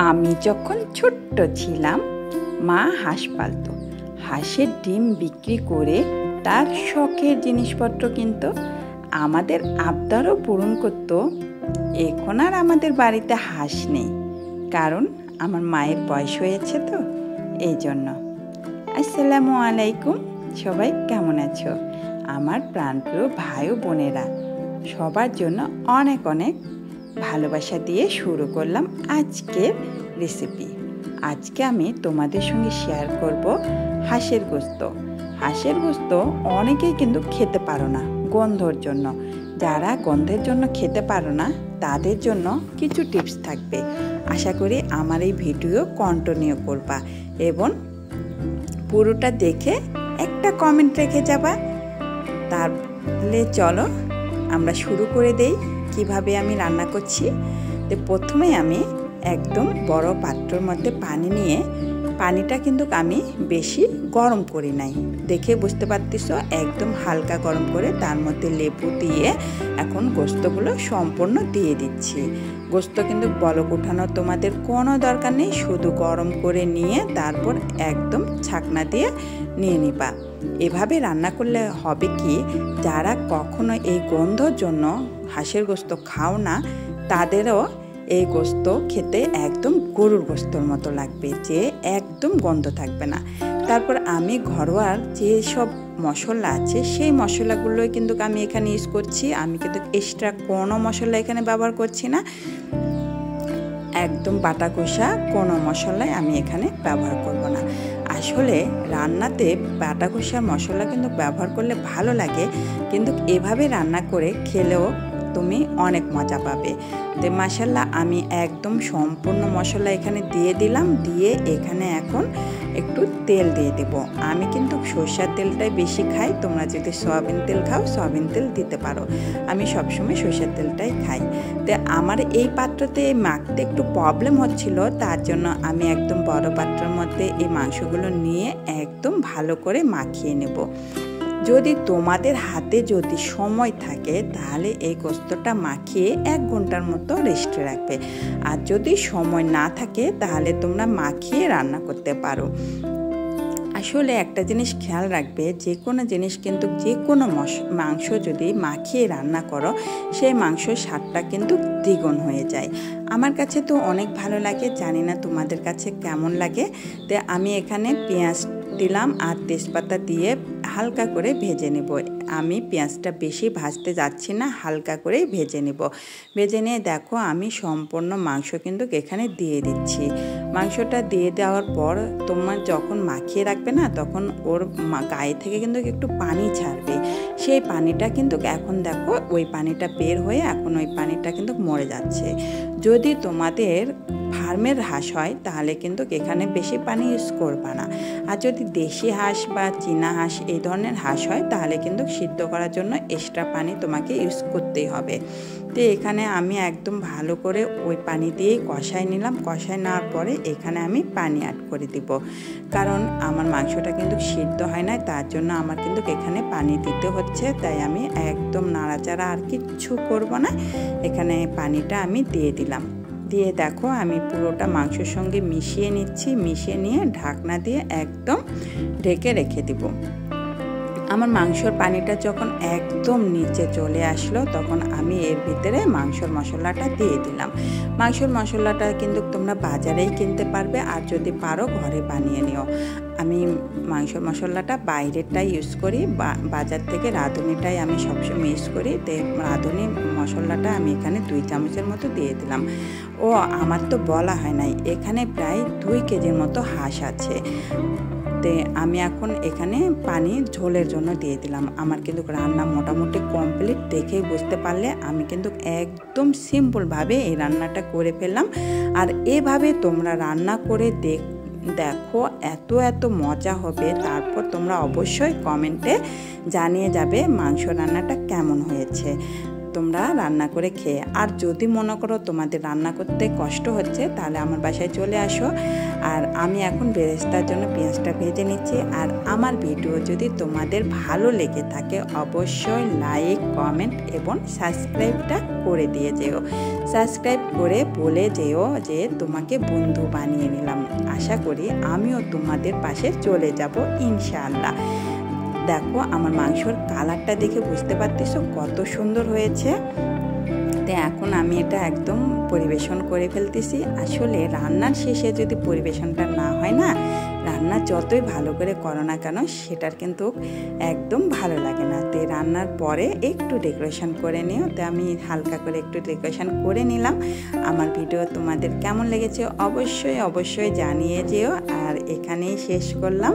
আমি যখন ছোট্ট ছিলাম মা হাঁস পালত। হাঁসের ডিম বিক্রি করে তার শখের জিনিসপত্র কিনতো, আমাদের আবদারও পূরণ করত। এখন আর আমাদের বাড়িতে হাঁস নেই, কারণ আমার মায়ের বয়স হয়েছে তো, এই জন্য। আসসালামু আলাইকুম, সবাই কেমন আছো? আমার প্রাণপ্রিয় ভাই ও বোনেরা, সবার জন্য অনেক অনেক ভালোবাসা দিয়ে শুরু করলাম আজকের রেসিপি। আজকে আমি তোমাদের সঙ্গে শেয়ার করব হাঁসের গোস্ত। হাঁসের গোস্ত অনেকেই কিন্তু খেতে পারো না গন্ধর জন্য। যারা গন্ধের জন্য খেতে পারো না তাদের জন্য কিছু টিপস থাকবে। আশা করি আমার এই ভিডিও কন্টিনিউ করবা এবং পুরোটা দেখে একটা কমেন্ট রেখে যাবা। তাহলে চলো আমরা শুরু করে দেই কিভাবে আমি রান্না করছি। তো প্রথমে আমি একদম বড় পাত্রের মধ্যে পানি নিয়ে, পানিটা কিন্তু আমি বেশি গরম করি নাই, দেখে বুঝতে পারতেছ, একদম হালকা গরম করে তার মধ্যে লেবু দিয়ে এখন গোস্তগুলো সম্পূর্ণ দিয়ে দিচ্ছি। গোস্ত কিন্তু বলক উঠানোর তোমাদের কোনো দরকার নেই, শুধু গরম করে নিয়ে তারপর একদম ছাকনা দিয়ে নিয়ে নিবা। এভাবে রান্না করলে হবে কি, যারা কখনো এই গন্ধর জন্য হাঁসের গোস্ত খাও না তাদেরও এই গোস্ত খেতে একদম গরুর গোস্তর মতো লাগবে, যে একদম গন্ধ থাকবে না। তারপর আমি ঘরোয়া যেসব মশলা আছে সেই মশলাগুলোই কিন্তু আমি এখানে ইউজ করছি। আমি কিন্তু এক্সট্রা কোনো মশলা এখানে ব্যবহার করছি না, একদম বাটা কষা কোনো মশলাই আমি এখানে ব্যবহার করব না। আসলে রান্নাতে বাটা কষা মশলা কিন্তু ব্যবহার করলে ভালো লাগে, কিন্তু এভাবে রান্না করে খেলেও তুমি অনেক মজা পাবে। তো মাশাআল্লাহ আমি একদম সম্পূর্ণ মশলা এখানে দিয়ে দিলাম। দিয়ে এখানে এখন একটু তেল দিয়ে দেব। আমি কিন্তু সরষের তেলটাই বেশি খাই, তোমরা যদি সয়াবিন তেল খাও সয়াবিন তেল দিতে পারো, আমি সবসময় সরষের তেলটাই খাই। তো আমার এই পাত্রতে মাখতে একটু প্রবলেম হচ্ছিল, তার জন্য আমি একদম বড় পাত্রের মধ্যে এই মাংসগুলো নিয়ে একদম ভালো করে মাখিয়ে নেব। যদি তোমাদের হাতে যদি সময় থাকে তাহলে এই গোস্তটা মাখিয়ে 1 ঘন্টার মতো রেস্টে রাখবে, আর যদি সময় না থাকে তাহলে তোমরা মাখিয়ে রান্না করতে পারো। আসলে একটা জিনিস খেয়াল রাখবে, যে কোনো জিনিস কিন্তু যে কোনো মাংস যদি মাখিয়ে রান্না করো সেই মাংসর স্বাদটা কিন্তু দ্বিগুণ হয়ে যায়। আমার কাছে তো অনেক ভালো লাগে, জানি না তোমাদের কাছে কেমন লাগে। তো আমি এখানে পেঁয়াজ দিলাম আর তেজপাতা দিয়ে হালকা করে ভেজে নেব। আমি পেঁয়াজটা বেশি ভাজতে যাচ্ছি না, হালকা করে ভেজে নেব। ভেজে নিয়ে দেখো আমি সম্পূর্ণ মাংস কিন্তু এখানে দিয়ে দিচ্ছি। মাংসটা দিয়ে দেওয়ার পর তোমার যখন মাখিয়ে রাখবে না, তখন ওর গায়ে থেকে কিন্তু একটু পানি ছাড়বে। সেই পানিটা কিন্তু এখন দেখো ওই পানিটা বের হয়ে এখন ওই পানিটা কিন্তু মরে যাচ্ছে। যদি তোমাদের ফার্মের হাঁস হয় তাহলে কিন্তু এখানে বেশি পানি ইউজ করবে না, আর যদি দেশি হাঁস বা চীনা হাঁস এই ধরনের হাঁস হয় তাহলে কিন্তু সিদ্ধ করার জন্য এক্সট্রা পানি তোমাকে ইউজ করতেই হবে। তো এখানে আমি একদম ভালো করে ওই পানি দিয়েই কষাই নিলাম। কষাই নেওয়ার পরে এখানে আমি পানি অ্যাড করে দিব, কারণ আমার মাংসটা কিন্তু সিদ্ধ হয় না, তার জন্য আমার কিন্তু এখানে পানি দিতে হচ্ছে। তাই আমি একদম নাড়াচাড়া আর কিচ্ছু করব না, এখানে পানিটা আমি দিয়ে দিলাম। দিয়ে দেখো আমি পুরোটা মাংসের সঙ্গে মিশিয়ে নিচ্ছি। মিশিয়ে নিয়ে ঢাকনা দিয়ে একদম ঢেকে রেখে দিব। আমার মাংসর পানিটা যখন একদম নিচে চলে আসলো তখন আমি এর ভিতরে মাংসর মশলাটা দিয়ে দিলাম। মাংসর মশলাটা কিন্তু তোমরা বাজারেই কিনতে পারবে, আর যদি পারো ঘরে বানিয়ে নিও। আমি মাংসর মশলাটা বাইরেরটাই ইউজ করি, বাজার থেকে রাঁধুনিটাই আমি সবসময় ইউজ করি। তো রাঁধুনি মশলাটা আমি এখানে 2 চামচের মতো দিয়ে দিলাম। ও আমার তো বলা হয় নাই, এখানে প্রায় 2 কেজির মতো হাঁস আছে। আমি এখন এখানে পানি ঝোলের জন্য দিয়ে দিলাম। আমার কিন্তু রান্না মোটামুটি কমপ্লিট, দেখেই বুঝতে পারলে আমি কিন্তু একদম সিম্পলভাবে এই রান্নাটা করে ফেললাম। আর এভাবে তোমরা রান্না করে দেখো এত মজা হবে। তারপর তোমরা অবশ্যই কমেন্টে জানিয়ে যাবে মাংস রান্নাটা কেমন হয়েছে। তোমরা রান্না করে খেয়ে। আর যদি মনে করো তোমাদের রান্না করতে কষ্ট হচ্ছে তাহলে আমার বাসায় চলে আসো। আর আমি এখন বেরেস্তার জন্য পেঁয়াজটা ভেজে নিচ্ছি। আর আমার ভিডিও যদি তোমাদের ভালো লেগে থাকে অবশ্যই লাইক, কমেন্ট এবং সাবস্ক্রাইবটা করে দিয়ে যেও। সাবস্ক্রাইব করে বলে যেও যে তোমাকে বন্ধু বানিয়ে নিলাম। আশা করি আমিও তোমাদের পাশে চলে যাব ইনশাআল্লাহ। দেখো আমার মাংসর কালারটা দেখে বুঝতে পারতেছো কত সুন্দর হয়েছে। তো এখন আমি এটা একদম পরিবেশন করে ফেলতেছি। আসলে রান্নার শেষে যদি পরিবেশনটা না হয় না, রান্না যতই ভালো করে করো না কেন সেটার কিন্তু একদম ভালো লাগে না। তো রান্নার পরে একটু ডেকোরেশন করে নিও। তো আমি হালকা করে একটু ডেকোরেশন করে নিলাম। আমার ভিডিও তোমাদের কেমন লেগেছে অবশ্যই জানিয়ে যেও। আর এখানেই শেষ করলাম।